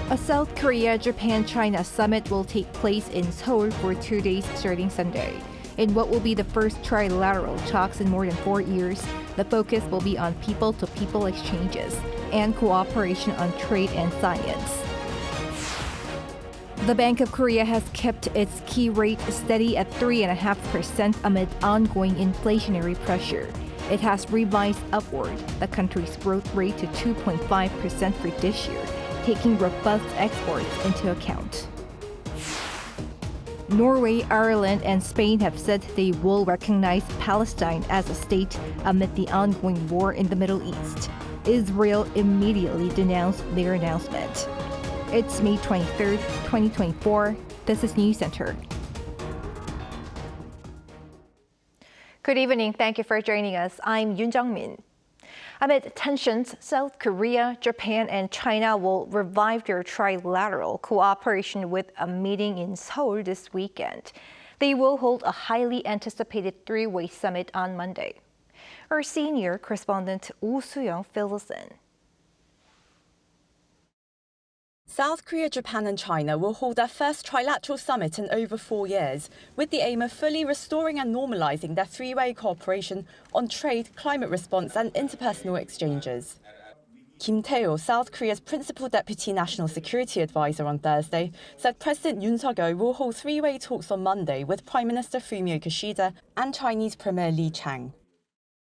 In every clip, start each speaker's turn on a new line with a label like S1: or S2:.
S1: A South Korea-Japan-China summit will take place in Seoul for 2 days starting Sunday. In what will be the first trilateral talks in more than 4 years, the focus will be on people-to-people exchanges and cooperation on trade and science. The Bank of Korea has kept its key rate steady at 3.5% amid ongoing inflationary pressure. It has revised upward the country's growth rate to 2.5% for this year, taking robust exports into account. Norway, Ireland, and Spain have said they will recognize Palestine as a state amid the ongoing war in the Middle East. Israel immediately denounced their announcement. It's May 23rd, 2024. This is Newscenter. Good evening. Thank you for joining us. I'm Yoon Min. Amid tensions, South Korea, Japan, and China will revive their trilateral cooperation with a meeting in Seoul this weekend. They will hold a highly anticipated three-way summit on Monday. Our senior correspondent Oh Soo-young fills us in.
S2: South Korea, Japan and China will hold their first trilateral summit in over 4 years, with the aim of fully restoring and normalizing their three-way cooperation on trade, climate response and interpersonal exchanges. Kim Tae-ho, South Korea's principal deputy national security advisor on Thursday, said President Yoon will hold three-way talks on Monday with Prime Minister Fumio Kishida and Chinese Premier Li Qiang.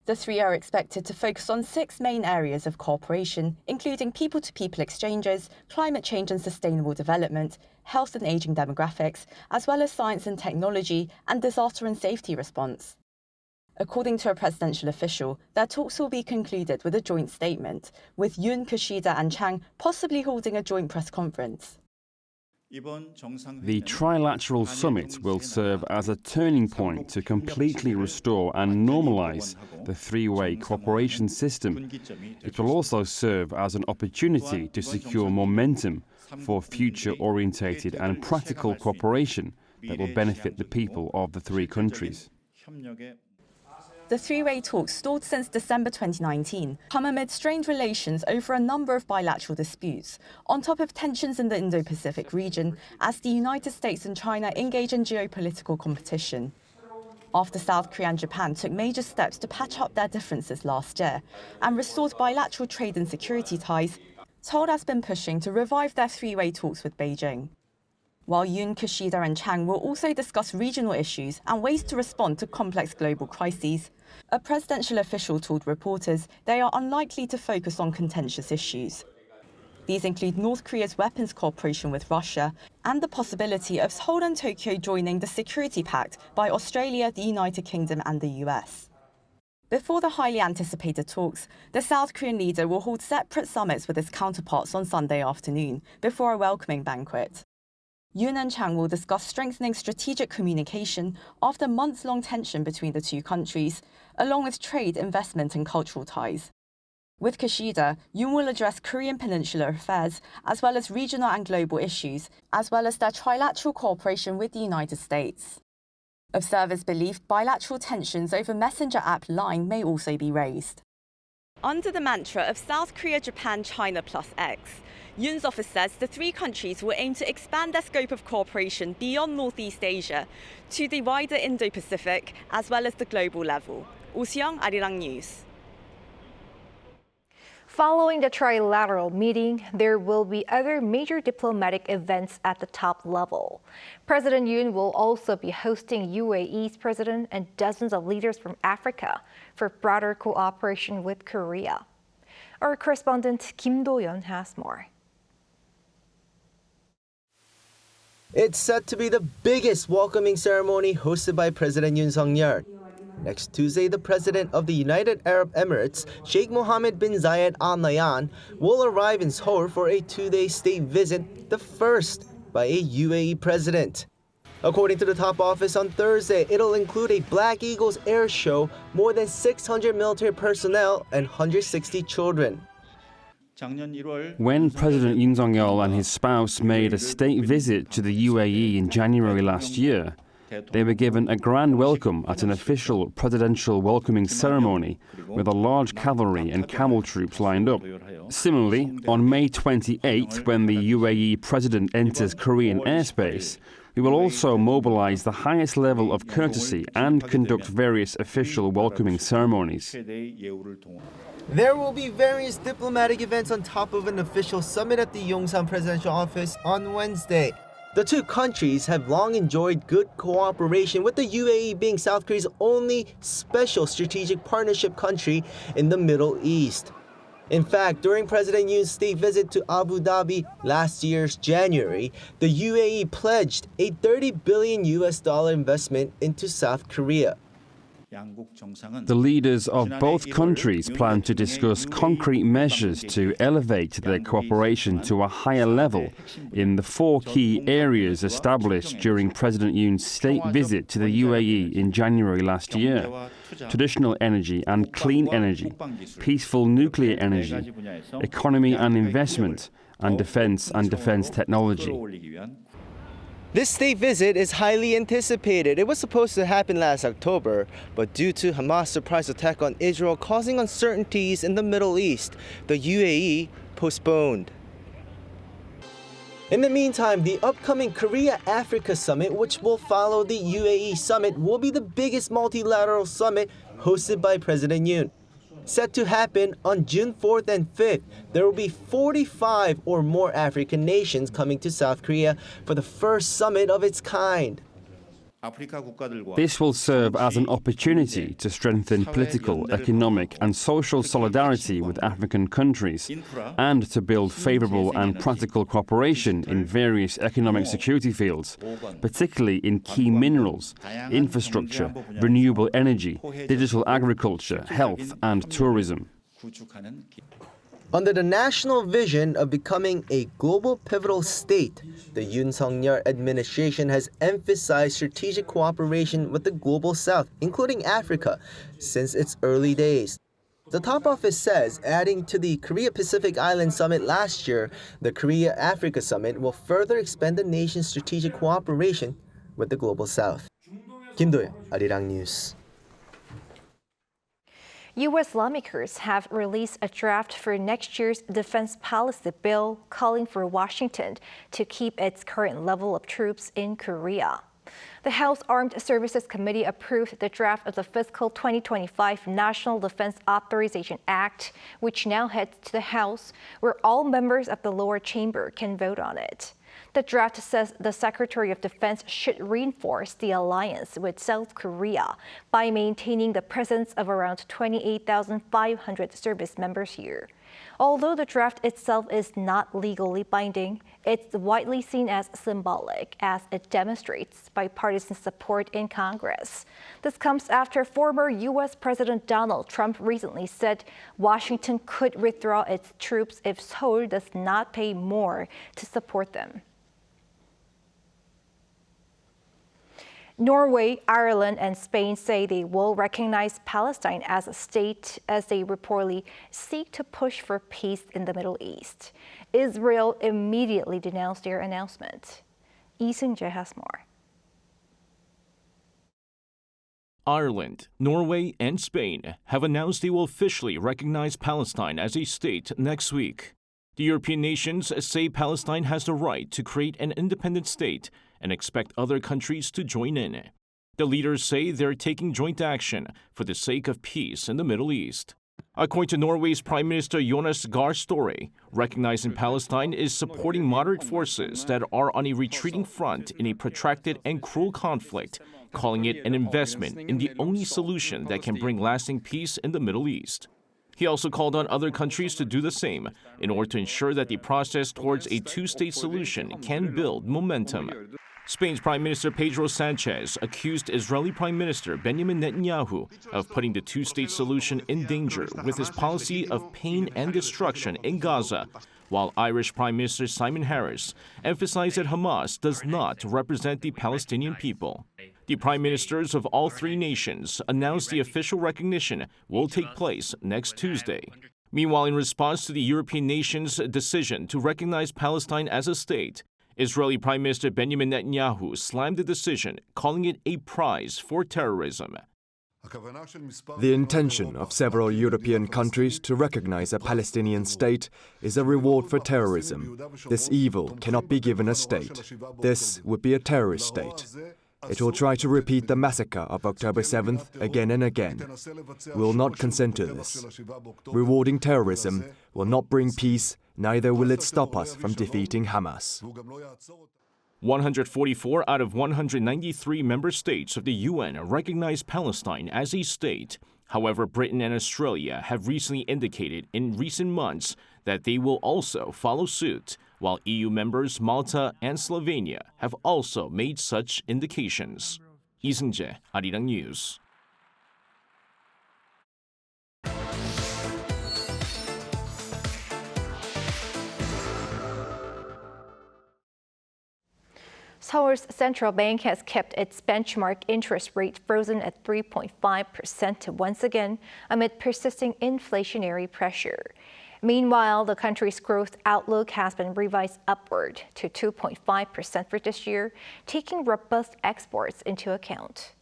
S2: The three are expected to focus on 6 main areas of cooperation, including people-to-people exchanges, climate change and sustainable development, health and aging demographics, as well as science and technology and disaster and safety response. According to a presidential official, their talks will be concluded with a joint statement, with Yoon, Kishida and Qiang possibly holding a joint press conference.
S3: The Trilateral Summit will serve as a turning point to completely restore and normalize the three-way cooperation system. It will also serve as an opportunity to secure momentum for future-orientated and practical cooperation that will benefit the people of the three countries.
S2: The three-way talks, stalled since December 2019, come amid strained relations over a number of bilateral disputes, on top of tensions in the Indo-Pacific region as the United States and China engage in geopolitical competition. After South Korea and Japan took major steps to patch up their differences last year and restored bilateral trade and security ties, Seoul has been pushing to revive their three-way talks with Beijing. While Yoon, Kishida and Qiang will also discuss regional issues and ways to respond to complex global crises, a presidential official told reporters they are unlikely to focus on contentious issues. These include North Korea's weapons cooperation with Russia and the possibility of Seoul and Tokyo joining the Security Pact by Australia, the United Kingdom and the US. Before the highly anticipated talks, the South Korean leader will hold separate summits with his counterparts on Sunday afternoon before a welcoming banquet. Yoon and Qiang will discuss strengthening strategic communication after months-long tension between the two countries, along with trade, investment and cultural ties. With Kishida, Yoon will address Korean Peninsular affairs, as well as regional and global issues, as well as their trilateral cooperation with the United States. Observers believe bilateral tensions over messenger app Line may also be raised. Under the mantra of South Korea, Japan, China plus X, Yoon's office says the three countries will aim to expand their scope of cooperation beyond Northeast Asia to the wider Indo-Pacific as well as the global level. Oh Soo-young, Arirang News.
S1: Following the trilateral meeting, there will be other major diplomatic events at the top level. President Yoon will also be hosting UAE's president and dozens of leaders from Africa for broader cooperation with Korea. Our correspondent Kim Do-yeon has more.
S4: It's set to be the biggest welcoming ceremony hosted by President Yoon. Next Tuesday, the President of the United Arab Emirates, Sheikh Mohammed bin Zayed Al Nahyan, will arrive in Seoul for a 2-day state visit, the first by a UAE president. According to the top office on Thursday, it'll include a Black Eagles air show, more than 600 military personnel, and 160 children.
S3: When President Yoon and his spouse made a state visit to the UAE in January last year, They were given a grand welcome at an official presidential welcoming ceremony with a large cavalry and camel troops lined up. Similarly, on May 28th, when the UAE president enters Korean airspace, we will also mobilize the highest level of courtesy and conduct various official welcoming ceremonies.
S4: There will be various diplomatic events on top of an official summit at the Yongsan presidential office on Wednesday. The two countries have long enjoyed good cooperation, with the UAE being South Korea's only special strategic partnership country in the Middle East. In fact, during President Yoon's state visit to Abu Dhabi last year's January, the UAE pledged a $30 billion investment into South Korea.
S3: The leaders of both countries plan to discuss concrete measures to elevate their cooperation to a higher level in the four key areas established during President Yoon's state visit to the UAE in January last year: traditional energy and clean energy, peaceful nuclear energy, economy and investment, and defense technology.
S4: This state visit is highly anticipated. It was supposed to happen last October, but due to Hamas' surprise attack on Israel causing uncertainties in the Middle East, the UAE postponed. In the meantime, the upcoming Korea-Africa summit, which will follow the UAE summit, will be the biggest multilateral summit hosted by President Yoon. Set to happen on June 4th and 5th, there will be 45 or more African nations coming to South Korea for the first summit of its kind.
S3: This will serve as an opportunity to strengthen political, economic, and social solidarity with African countries, and to build favorable and practical cooperation in various economic security fields, particularly in key minerals, infrastructure, renewable energy, digital agriculture, health, and tourism.
S4: Under the national vision of becoming a global pivotal state, the Yoon Suk-yeol administration has emphasized strategic cooperation with the Global South, including Africa, since its early days. The top office says, adding to the Korea-Pacific Island Summit last year, the Korea-Africa Summit will further expand the nation's strategic cooperation with the Global South. Kim Do-yeon, Arirang News.
S1: U.S. lawmakers have released a draft for next year's defense policy bill calling for Washington to keep its current level of troops in Korea. The House Armed Services Committee approved the draft of the fiscal 2025 National Defense Authorization Act, which now heads to the House, where all members of the lower chamber can vote on it. The draft says the Secretary of Defense should reinforce the alliance with South Korea by maintaining the presence of around 28,500 service members here. Although the draft itself is not legally binding, it's widely seen as symbolic, as it demonstrates bipartisan support in Congress. This comes after former U.S. President Donald Trump recently said Washington could withdraw its troops if Seoul does not pay more to support them. Norway, Ireland, and Spain say they will recognize Palestine as a state as they reportedly seek to push for peace in the Middle East. Israel immediately denounced their announcement. Lee Seung-jae has more.
S5: Ireland, Norway, and Spain have announced they will officially recognize Palestine as a state next week. The European nations say Palestine has the right to create an independent state and expect other countries to join in. The leaders say they're taking joint action for the sake of peace in the Middle East. According to Norway's Prime Minister Jonas Gahr Støre, recognizing Palestine is supporting moderate forces that are on a retreating front in a protracted and cruel conflict, calling it an investment in the only solution that can bring lasting peace in the Middle East. He also called on other countries to do the same in order to ensure that the process towards a two-state solution can build momentum. Spain's Prime Minister Pedro Sanchez accused Israeli Prime Minister Benjamin Netanyahu of putting the two-state solution in danger with his policy of pain and destruction in Gaza, while Irish Prime Minister Simon Harris emphasized that Hamas does not represent the Palestinian people. The prime ministers of all three nations announced the official recognition will take place next Tuesday. Meanwhile, in response to the European nations' decision to recognize Palestine as a state, Israeli Prime Minister Benjamin Netanyahu slammed the decision, calling it a prize for terrorism.
S6: The intention of several European countries to recognize a Palestinian state is a reward for terrorism. This evil cannot be given a state. This would be a terrorist state. It will try to repeat the massacre of October 7th again and again. We will not consent to this. Rewarding terrorism will not bring peace, neither will it stop us from defeating Hamas.
S5: 144 out of 193 member states of the UN recognize Palestine as a state. However, Britain and Australia have recently indicated in recent months that they will also follow suit, while EU members Malta and Slovenia have also made such indications. 이승재, Arirang News.
S1: Seoul's central bank has kept its benchmark interest rate frozen at 3.5% once again amid persisting inflationary pressure. Meanwhile, the country's growth outlook has been revised upward to 2.5% for this year, taking robust exports into account.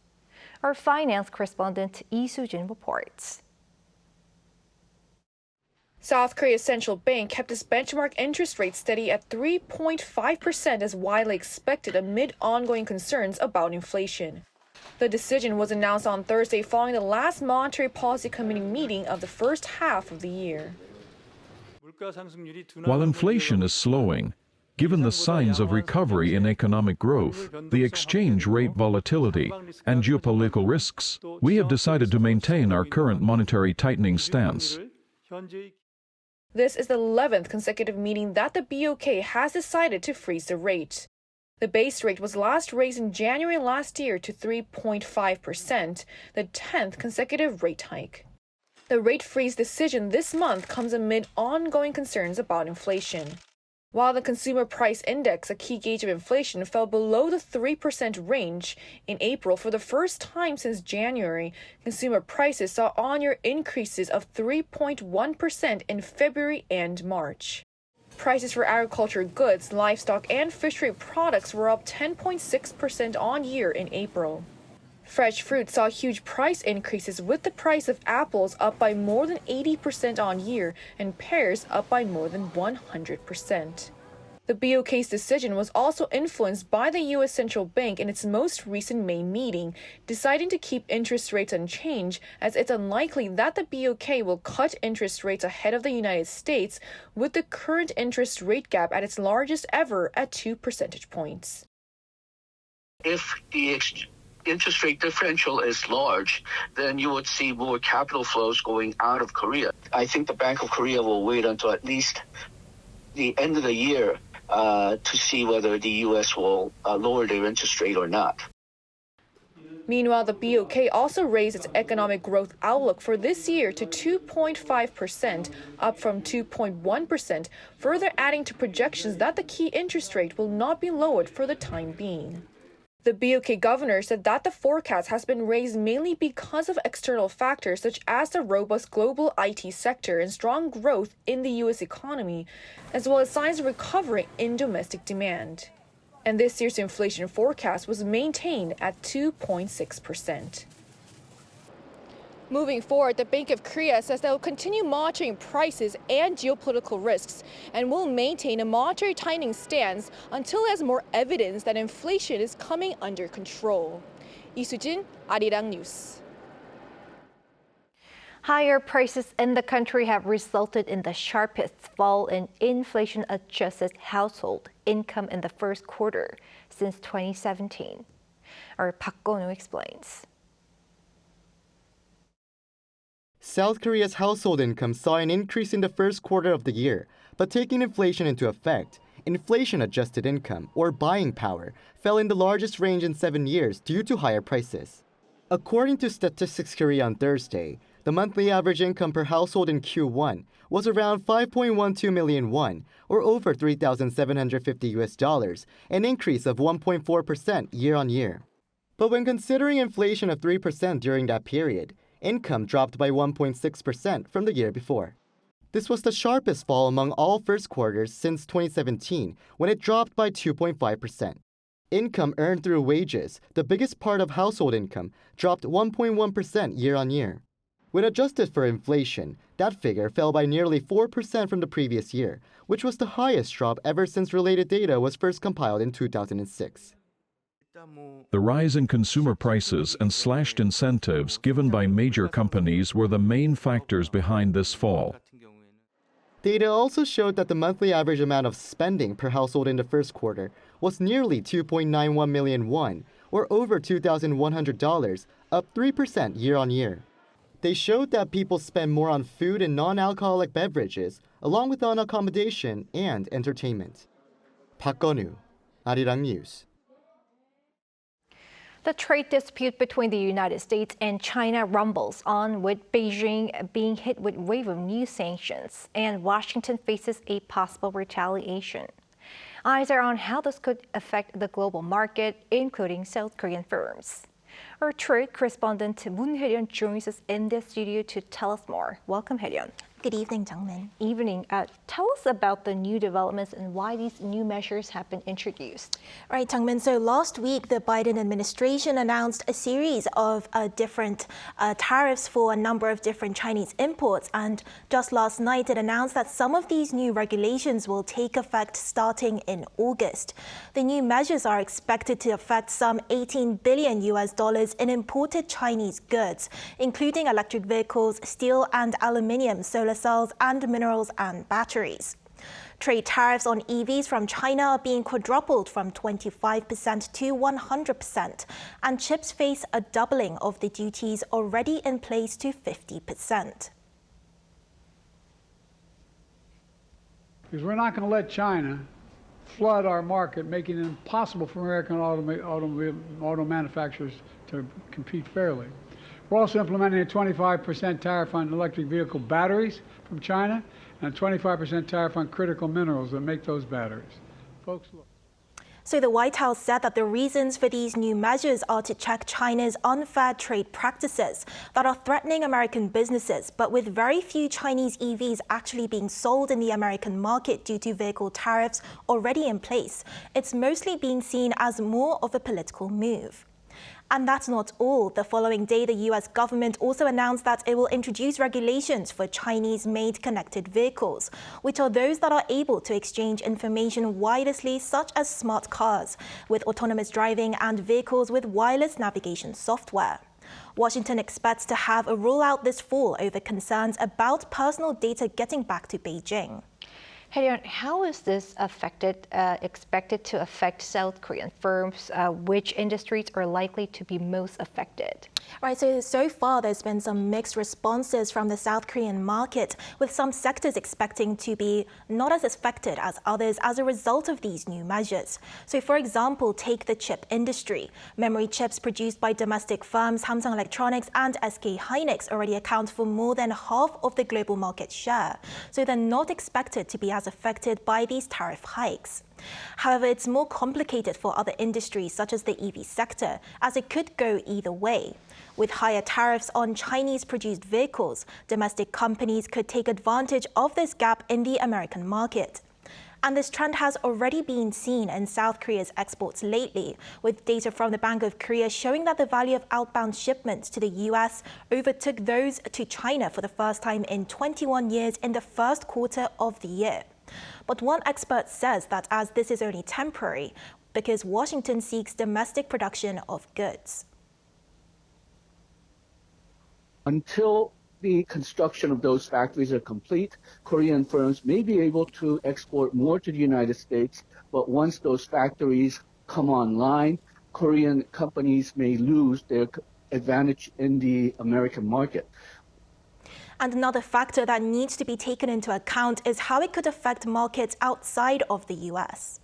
S1: Our finance correspondent Lee Soo-jin reports.
S7: South Korea's central bank kept its benchmark interest rate steady at 3.5% as widely expected amid ongoing concerns about inflation. The decision was announced on Thursday following the last Monetary Policy Committee meeting of the first half of the year.
S8: While inflation is slowing, given the signs of recovery in economic growth, the exchange rate volatility, and geopolitical risks, we have decided to maintain our current monetary tightening stance.
S7: This is the 11th consecutive meeting that the BOK has decided to freeze the rate. The base rate was last raised in January last year to 3.5%, the 10th consecutive rate hike. The rate freeze decision this month comes amid ongoing concerns about inflation. While the Consumer Price Index, a key gauge of inflation, fell below the 3% range in April for the first time since January, consumer prices saw on-year increases of 3.1% in February and March. Prices for agricultural goods, livestock, and fishery products were up 10.6% on-year in April. Fresh fruit saw huge price increases, with the price of apples up by more than 80% on-year and pears up by more than 100%. The BOK's decision was also influenced by the U.S. Central Bank in its most recent May meeting, deciding to keep interest rates unchanged as it's unlikely that the BOK will cut interest rates ahead of the United States, with the current interest rate gap at its largest ever at 2 percentage points.
S9: If the interest rate differential is large, then you would see more capital flows going out of Korea. I think the Bank of Korea will wait until at least the end of the year to see whether the U.S. will lower their interest rate or not.
S7: Meanwhile, the BOK also raised its economic growth outlook for this year to 2.5%, up from 2.1%, further adding to projections that the key interest rate will not be lowered for the time being. The BOK governor said that the forecast has been raised mainly because of external factors such as the robust global IT sector and strong growth in the U.S. economy, as well as signs of recovery in domestic demand. And this year's inflation forecast was maintained at 2.6%. Moving forward, the Bank of Korea says they will continue monitoring prices and geopolitical risks and will maintain a monetary tightening stance until it has more evidence that inflation is coming under control. Lee Soo-jin, Arirang News.
S1: Higher prices in the country have resulted in the sharpest fall in inflation-adjusted household income in the first quarter since 2017. Our Park Go-nu explains.
S10: South Korea's household income saw an increase in the first quarter of the year, but taking inflation into effect, inflation-adjusted income, or buying power, fell in the largest range in 7 years due to higher prices. According to Statistics Korea on Thursday, the monthly average income per household in Q1 was around 5.12 million won, or over $3,750, an increase of 1.4% year-on-year. But when considering inflation of 3% during that period, income dropped by 1.6% from the year before. This was the sharpest fall among all first quarters since 2017, when it dropped by 2.5%. Income earned through wages, the biggest part of household income, dropped 1.1% year-on-year. When adjusted for inflation, that figure fell by nearly 4% from the previous year, which was the highest drop ever since related data was first compiled in 2006.
S8: The rise in consumer prices and slashed incentives given by major companies were the main factors behind this fall.
S10: Data also showed that the monthly average amount of spending per household in the first quarter was nearly 2.91 million won, or over $2,100, up 3% year-on-year. They showed that people spend more on food and non-alcoholic beverages, along with on accommodation and entertainment. Park Gun-woo, Arirang News.
S1: The trade dispute between the United States and China rumbles on, with Beijing being hit with a wave of new sanctions, and Washington faces a possible retaliation. Eyes are on how this could affect the global market, including South Korean firms. Our trade correspondent Moon Hae-ryun joins us in the studio to tell us more. Welcome, Hae-ryun.
S11: Good evening, Jung-min.
S1: Evening. Tell us about the new developments and why these new measures have been introduced.
S11: Right, Jung-min. So last week, the Biden administration announced a series of different tariffs for a number of different Chinese imports. And just last night, it announced that some of these new regulations will take effect starting in August. The new measures are expected to affect some $18 billion in imported Chinese goods, including electric vehicles, steel and aluminium, solar cells and minerals and batteries. Trade tariffs on EVs from China are being quadrupled from 25% to 100%, and chips face a doubling of the duties already in place to 50%.
S12: Because we're not going to let China flood our market, making it impossible for American auto manufacturers to compete fairly. We're also implementing a 25% tariff on electric vehicle batteries from China and a 25% tariff on critical minerals that make those batteries. Folks, look.
S11: So the White House said that the reasons for these new measures are to check China's unfair trade practices that are threatening American businesses, but with very few Chinese EVs actually being sold in the American market due to vehicle tariffs already in place, it's mostly being seen as more of a political move. And that's not all. The following day, the U.S. government also announced that it will introduce regulations for Chinese-made connected vehicles, which are those that are able to exchange information wirelessly, such as smart cars, with autonomous driving and vehicles with wireless navigation software. Washington expects to have a rollout this fall over concerns about personal data getting back to Beijing.
S1: Hae-ryun, how is this expected to affect South Korean firms? Which industries are likely to be most affected?
S11: Right, so far there's been some mixed responses from the South Korean market, with some sectors expecting to be not as affected as others as a result of these new measures. So for example, take the chip industry. Memory chips produced by domestic firms Samsung Electronics and SK Hynix already account for more than half of the global market share. So they're not expected to be as affected by these tariff hikes. However, it's more complicated for other industries such as the EV sector, as it could go either way. With higher tariffs on Chinese-produced vehicles, domestic companies could take advantage of this gap in the American market. And this trend has already been seen in South Korea's exports lately, with data from the Bank of Korea showing that the value of outbound shipments to the U.S. overtook those to China for the first time in 21 years in the first quarter of the year. But one expert says that as this is only temporary, because Washington seeks domestic production of goods.
S9: Until the construction of those factories are complete, Korean firms may be able to export more to the United States, but once those factories come online, Korean companies may lose their advantage in the American market.
S11: And another factor that needs to be taken into account is how it could affect markets outside of the U.S.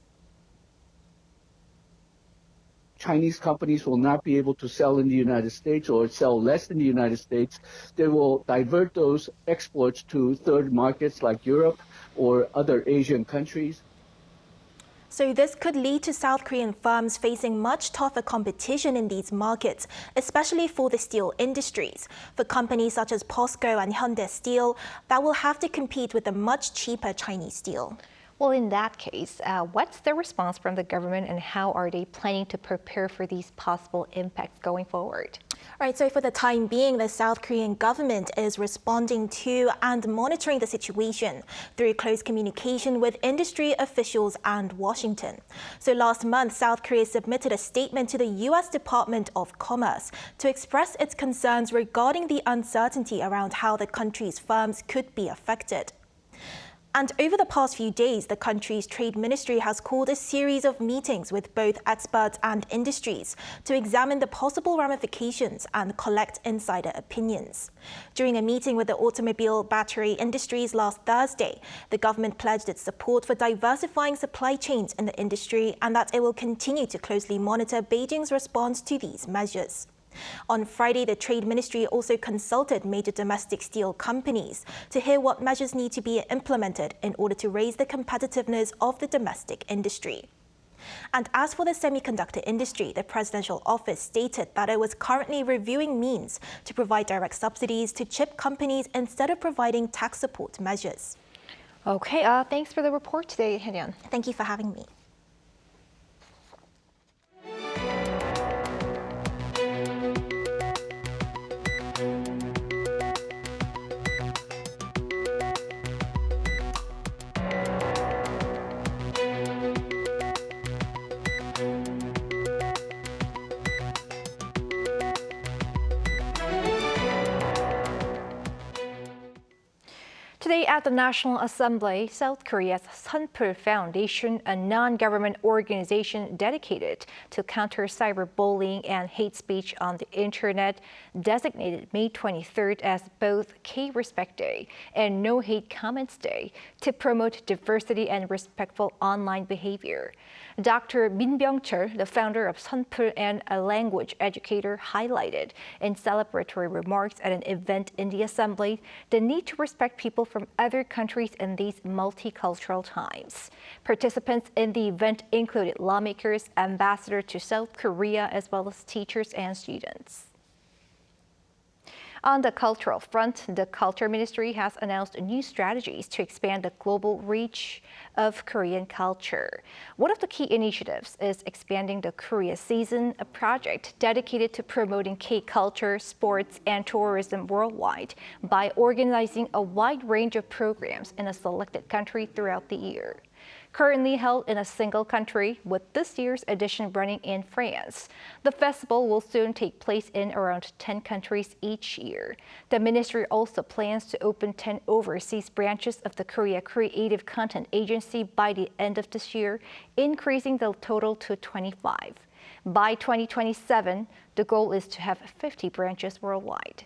S9: Chinese companies will not be able to sell in the United States or sell less in the United States. They will divert those exports to third markets like Europe or other Asian countries.
S11: So this could lead to South Korean firms facing much tougher competition in these markets, especially for the steel industries. For companies such as POSCO and Hyundai Steel, that will have to compete with the much cheaper Chinese steel.
S1: Well, in that case, what's the response from the government and how are they planning to prepare for these possible impacts going forward?
S11: Right, so for the time being, the South Korean government is responding to and monitoring the situation through close communication with industry officials and Washington. So last month, South Korea submitted a statement to the U.S. Department of Commerce to express its concerns regarding the uncertainty around how the country's firms could be affected. And over the past few days, the country's trade ministry has called a series of meetings with both experts and industries to examine the possible ramifications and collect insider opinions. During a meeting with the automobile battery industries last Thursday, the government pledged its support for diversifying supply chains in the industry and that it will continue to closely monitor Beijing's response to these measures. On Friday, the Trade Ministry also consulted major domestic steel companies to hear what measures need to be implemented in order to raise the competitiveness of the domestic industry. And as for the semiconductor industry, the presidential office stated that it was currently reviewing means to provide direct subsidies to chip companies instead of providing tax support measures.
S1: Okay, thanks for the report today, Hyun.
S11: Thank you for having me.
S1: Today at the Nat'l Assembly, South Korea's Sunfull Foundation, a non-government organization dedicated to counter cyberbullying and hate speech on the internet, designated May 23rd as both K-Respect Day and No Hate Comments Day to promote diversity and respectful online behavior. Dr. Min Byung-chul, the founder of Sunfull and a language educator, highlighted in celebratory remarks at an event in the Assembly the need to respect people from other countries in these multicultural times. Participants in the event included lawmakers, ambassadors to South Korea, as well as teachers and students. On the cultural front, the Culture Ministry has announced new strategies to expand the global reach of Korean culture. One of the key initiatives is expanding the Korea Season, a project dedicated to promoting K-culture, sports, and tourism worldwide by organizing a wide range of programs in a selected country throughout the year. Currently held in a single country, with this year's edition running in France. The festival will soon take place in around 10 countries each year. The ministry also plans to open 10 overseas branches of the Korea Creative Content Agency by the end of this year, increasing the total to 25. By 2027, the goal is to have 50 branches worldwide.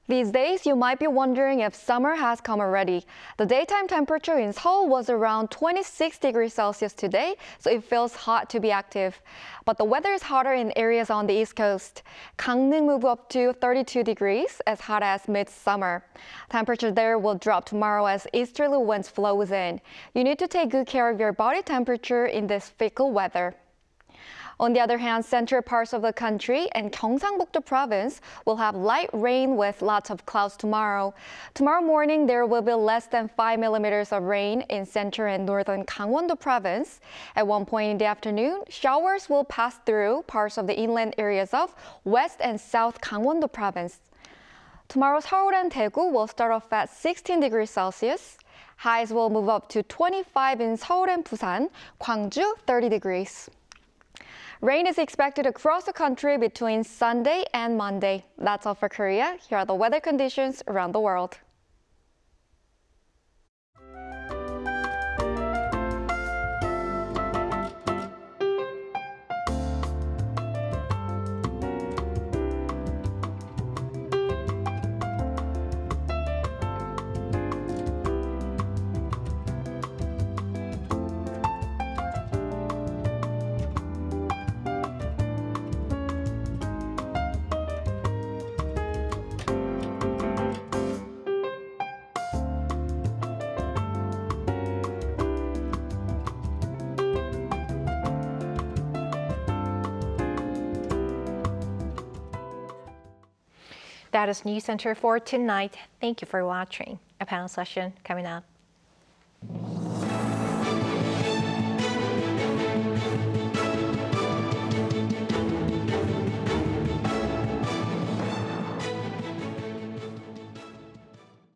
S13: These days, you might be wondering if summer has come already. The daytime temperature in Seoul was around 26 degrees Celsius today, so it feels hot to be active. But the weather is hotter in areas on the East Coast. Gangneung moved up to 32 degrees, as hot as midsummer. Temperature there will drop tomorrow as easterly winds flows in. You need to take good care of your body temperature in this fickle weather. On the other hand, central parts of the country and Gyeongsang-Buk-do province will have light rain with lots of clouds tomorrow. Tomorrow morning, there will be less than 5 millimeters of rain in central and northern Gangwon-do province. At one point in the afternoon, showers will pass through parts of the inland areas of west and south Gangwon-do province. Tomorrow, Seoul and Daegu will start off at 16 degrees Celsius. Highs will move up to 25 in Seoul and Busan, Gwangju 30 degrees. Rain is expected across the country between Sunday and Monday. That's all for Korea. Here are the weather conditions around the world. That is Newscenter for tonight. Thank you for watching. A panel session coming up.